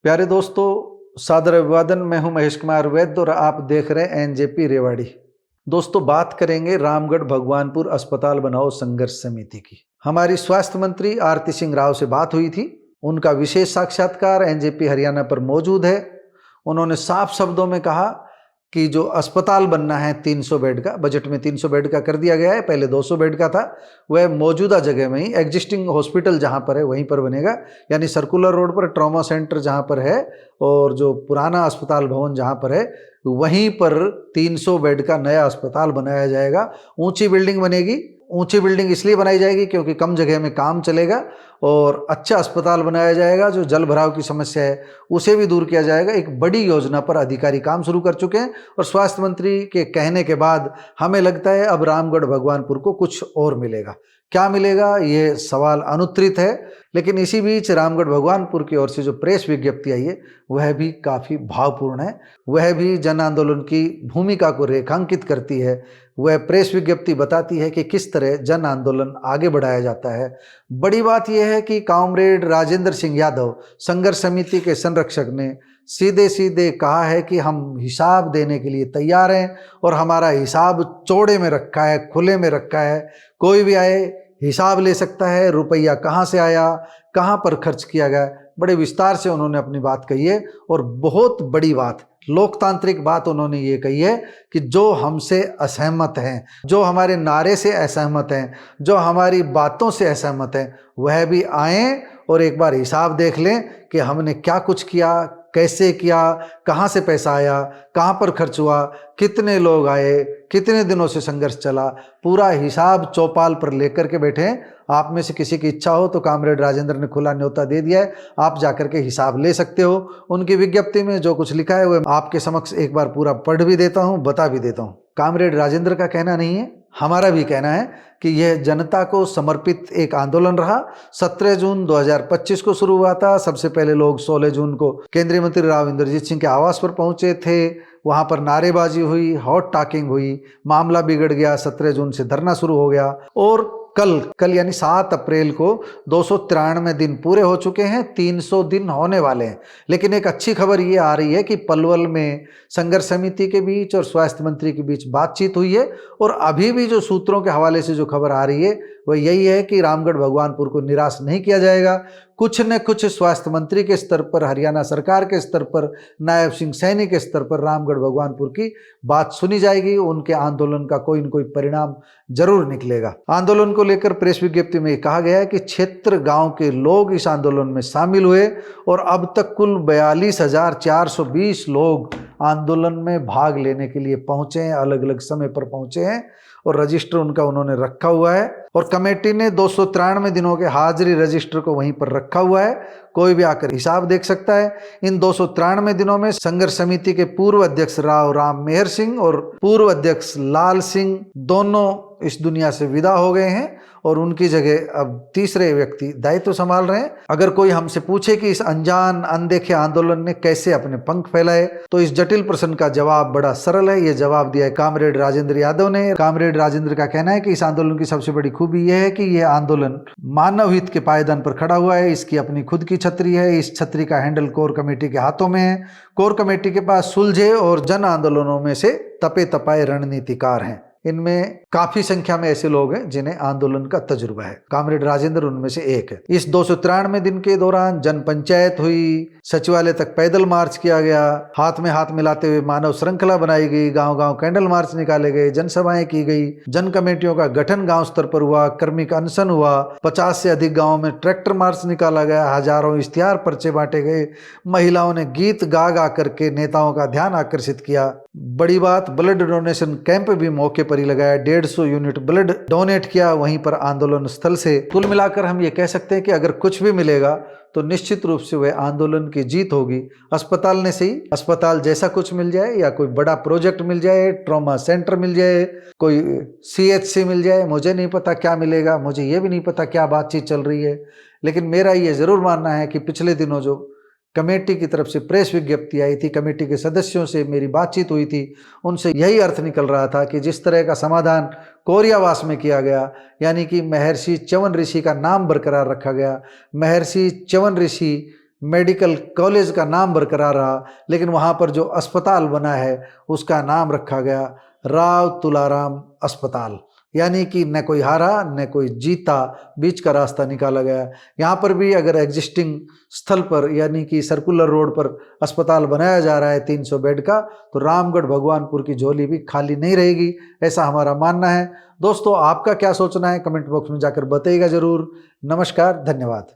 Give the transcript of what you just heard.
प्यारे दोस्तों, सादर अभिवादन। मैं हूं महेश कुमार वैद्य और आप देख रहे हैं एनजेपी रेवाड़ी। दोस्तों, बात करेंगे रामगढ़ भगवानपुर अस्पताल बनाओ संघर्ष समिति की। हमारी स्वास्थ्य मंत्री आरती सिंह राव से बात हुई थी। उनका विशेष साक्षात्कार एनजेपी हरियाणा पर मौजूद है। उन्होंने साफ शब्दों में कहा कि जो अस्पताल बनना है 300 बेड का, बजट में 300 बेड का कर दिया गया है, पहले 200 बेड का था, वह मौजूदा जगह में ही एग्जिस्टिंग हॉस्पिटल जहां पर है वहीं पर बनेगा। यानी सर्कुलर रोड पर ट्रॉमा सेंटर जहां पर है और जो पुराना अस्पताल भवन जहां पर है वहीं पर 300 बेड का नया अस्पताल बनाया जाएगा। ऊंची बिल्डिंग बनेगी। ऊंची बिल्डिंग इसलिए बनाई जाएगी क्योंकि कम जगह में काम चलेगा और अच्छा अस्पताल बनाया जाएगा। जो जल भराव की समस्या है उसे भी दूर किया जाएगा। एक बड़ी योजना पर अधिकारी काम शुरू कर चुके हैं और स्वास्थ्य मंत्री के कहने के बाद हमें लगता है अब रामगढ़ भगवानपुर को कुछ और मिलेगा। क्या मिलेगा ये सवाल अनुत्तरित है। लेकिन इसी बीच रामगढ़ भगवानपुर की ओर से जो प्रेस विज्ञप्ति आई है वह भी काफ़ी भावपूर्ण है। वह भी जन आंदोलन की भूमिका को रेखांकित करती है। वह प्रेस विज्ञप्ति बताती है कि किस तरह जन आंदोलन आगे बढ़ाया जाता है। बड़ी बात यह है कि कॉमरेड राजेंद्र सिंह यादव संघर्ष समिति के संरक्षक ने सीधे सीधे कहा है कि हम हिसाब देने के लिए तैयार हैं और हमारा हिसाब चौड़े में रखा है, खुले में रखा है। कोई भी आए हिसाब ले सकता है। रुपया कहाँ से आया, कहाँ पर खर्च किया गया, बड़े विस्तार से उन्होंने अपनी बात कही है। और बहुत बड़ी बात, लोकतांत्रिक बात उन्होंने ये कही है कि जो हमसे असहमत हैं, जो हमारे नारे से असहमत हैं, जो हमारी बातों से असहमत हैं, वह भी आएँ और एक बार हिसाब देख लें कि हमने क्या कुछ किया, कैसे किया, कहाँ से पैसा आया, कहाँ पर खर्च हुआ, कितने लोग आए, कितने दिनों से संघर्ष चला। पूरा हिसाब चौपाल पर लेकर के बैठे हैं। आप में से किसी की इच्छा हो तो कॉमरेड राजेंद्र ने खुला न्योता दे दिया है, आप जाकर के हिसाब ले सकते हो। उनकी विज्ञप्ति में जो कुछ लिखा है वह आपके समक्ष एक बार पूरा पढ़ भी देता हूँ, बता भी देता हूँ। कॉमरेड राजेंद्र का कहना नहीं है, हमारा भी कहना है कि यह जनता को समर्पित एक आंदोलन रहा। 17 जून 2025 को शुरू हुआ था। सबसे पहले लोग 16 जून को केंद्रीय मंत्री राव इंद्रजीत सिंह के आवास पर पहुंचे थे। वहां पर नारेबाजी हुई, हॉट टॉकिंग हुई, मामला बिगड़ गया। 17 जून से धरना शुरू हो गया और कल यानी 7 अप्रैल को 293 दिन पूरे हो चुके हैं। 300 दिन होने वाले हैं। लेकिन एक अच्छी खबर ये आ रही है कि पलवल में संघर्ष समिति के बीच और स्वास्थ्य मंत्री के बीच बातचीत हुई है और अभी भी जो सूत्रों के हवाले से जो खबर आ रही है वह यही है कि रामगढ़ भगवानपुर को निराश नहीं किया जाएगा। कुछ न कुछ स्वास्थ्य मंत्री के स्तर पर, हरियाणा सरकार के स्तर पर, नायब सिंह सैनी के स्तर पर रामगढ़ भगवानपुर की बात सुनी जाएगी। उनके आंदोलन का कोई न कोई परिणाम जरूर निकलेगा। आंदोलन को लेकर प्रेस विज्ञप्ति में कहा गया है कि क्षेत्र गांव के लोग इस आंदोलन में शामिल हुए और अब तक कुल 42,420 लोग आंदोलन में भाग लेने के लिए पहुंचे हैं, अलग अलग समय पर पहुंचे हैं और रजिस्टर उनका उन्होंने रखा हुआ है। और कमेटी ने 293 दिनों के हाजिरी रजिस्टर को वहीं पर रखा हुआ है। कोई भी आकर हिसाब देख सकता है। इन 293 दिनों में संघर्ष समिति के पूर्व अध्यक्ष राव राम मेहर सिंह और पूर्व अध्यक्ष लाल सिंह दोनों इस दुनिया से विदा हो गए हैं और उनकी जगह अब तीसरे व्यक्ति दायित्व संभाल रहे हैं। अगर कोई हमसे पूछे कि इस अनजान अनदेखे आंदोलन ने कैसे अपने पंख फैलाए, तो इस जटिल प्रश्न का जवाब बड़ा सरल है। ये जवाब दिया है कॉमरेड राजेंद्र यादव ने। कॉमरेड राजेंद्र का कहना है कि इस आंदोलन की सबसे बड़ी खूबी यह है कि यह आंदोलन मानव हित के पायदान पर खड़ा हुआ है। इसकी अपनी खुद की छतरी है। इस छतरी का हैंडल कोर कमेटी के हाथों में है। कोर कमेटी के पास सुलझे और जन आंदोलनों में से तपे तपाए रणनीतिकार हैं। इनमें काफी संख्या में ऐसे लोग हैं जिन्हें आंदोलन का तजुर्बा है। कॉमरेड राजेंद्र उनमें से एक है। इस 293 दिन के दौरान जन पंचायत हुई, सचिवालय तक पैदल मार्च किया गया, हाथ में हाथ मिलाते हुए मानव श्रृंखला बनाई गई, गांव गांव कैंडल मार्च निकाले गए, जनसभाएं की गई, जन कमेटियों का गठन गांव स्तर पर हुआ, कर्मिक अनशन हुआ, 50 से अधिक गाँव में ट्रैक्टर मार्च निकाला गया, हजारों इश्तिहार पर्चे बांटे गए, महिलाओं ने गीत गा गा करके नेताओं का ध्यान आकर्षित किया। बड़ी बात, ब्लड डोनेशन कैंप भी मौके पर ही लगाया। 150 यूनिट ब्लड डोनेट किया वहीं पर आंदोलन स्थल से। कुल मिलाकर हम ये कह सकते हैं कि अगर कुछ भी मिलेगा तो निश्चित रूप से वह आंदोलन की जीत होगी। अस्पताल ने सही, अस्पताल जैसा कुछ मिल जाए या कोई बड़ा प्रोजेक्ट मिल जाए, ट्रॉमा सेंटर मिल जाए, कोई CHC मिल जाए, मुझे नहीं पता क्या मिलेगा, मुझे ये भी नहीं पता क्या बातचीत चल रही है। लेकिन मेरा ये जरूर मानना है कि पिछले दिनों जो कमेटी की तरफ से प्रेस विज्ञप्ति आई थी, कमेटी के सदस्यों से मेरी बातचीत हुई थी, उनसे यही अर्थ निकल रहा था कि जिस तरह का समाधान कोरियावास में किया गया, यानी कि महर्षि च्यवन ऋषि का नाम बरकरार रखा गया। महर्षि च्यवन ऋषि मेडिकल कॉलेज का नाम बरकरार रहा, लेकिन वहाँ पर जो अस्पताल बना है उसका नाम रखा गया राव तुलाराम अस्पताल। यानी कि न कोई हारा न कोई जीता, बीच का रास्ता निकाला गया। यहाँ पर भी अगर एग्जिस्टिंग स्थल पर यानी कि सर्कुलर रोड पर अस्पताल बनाया जा रहा है 300 बेड का, तो रामगढ़ भगवानपुर की झोली भी खाली नहीं रहेगी, ऐसा हमारा मानना है। दोस्तों, आपका क्या सोचना है कमेंट बॉक्स में जाकर बताइएगा जरूर। नमस्कार, धन्यवाद।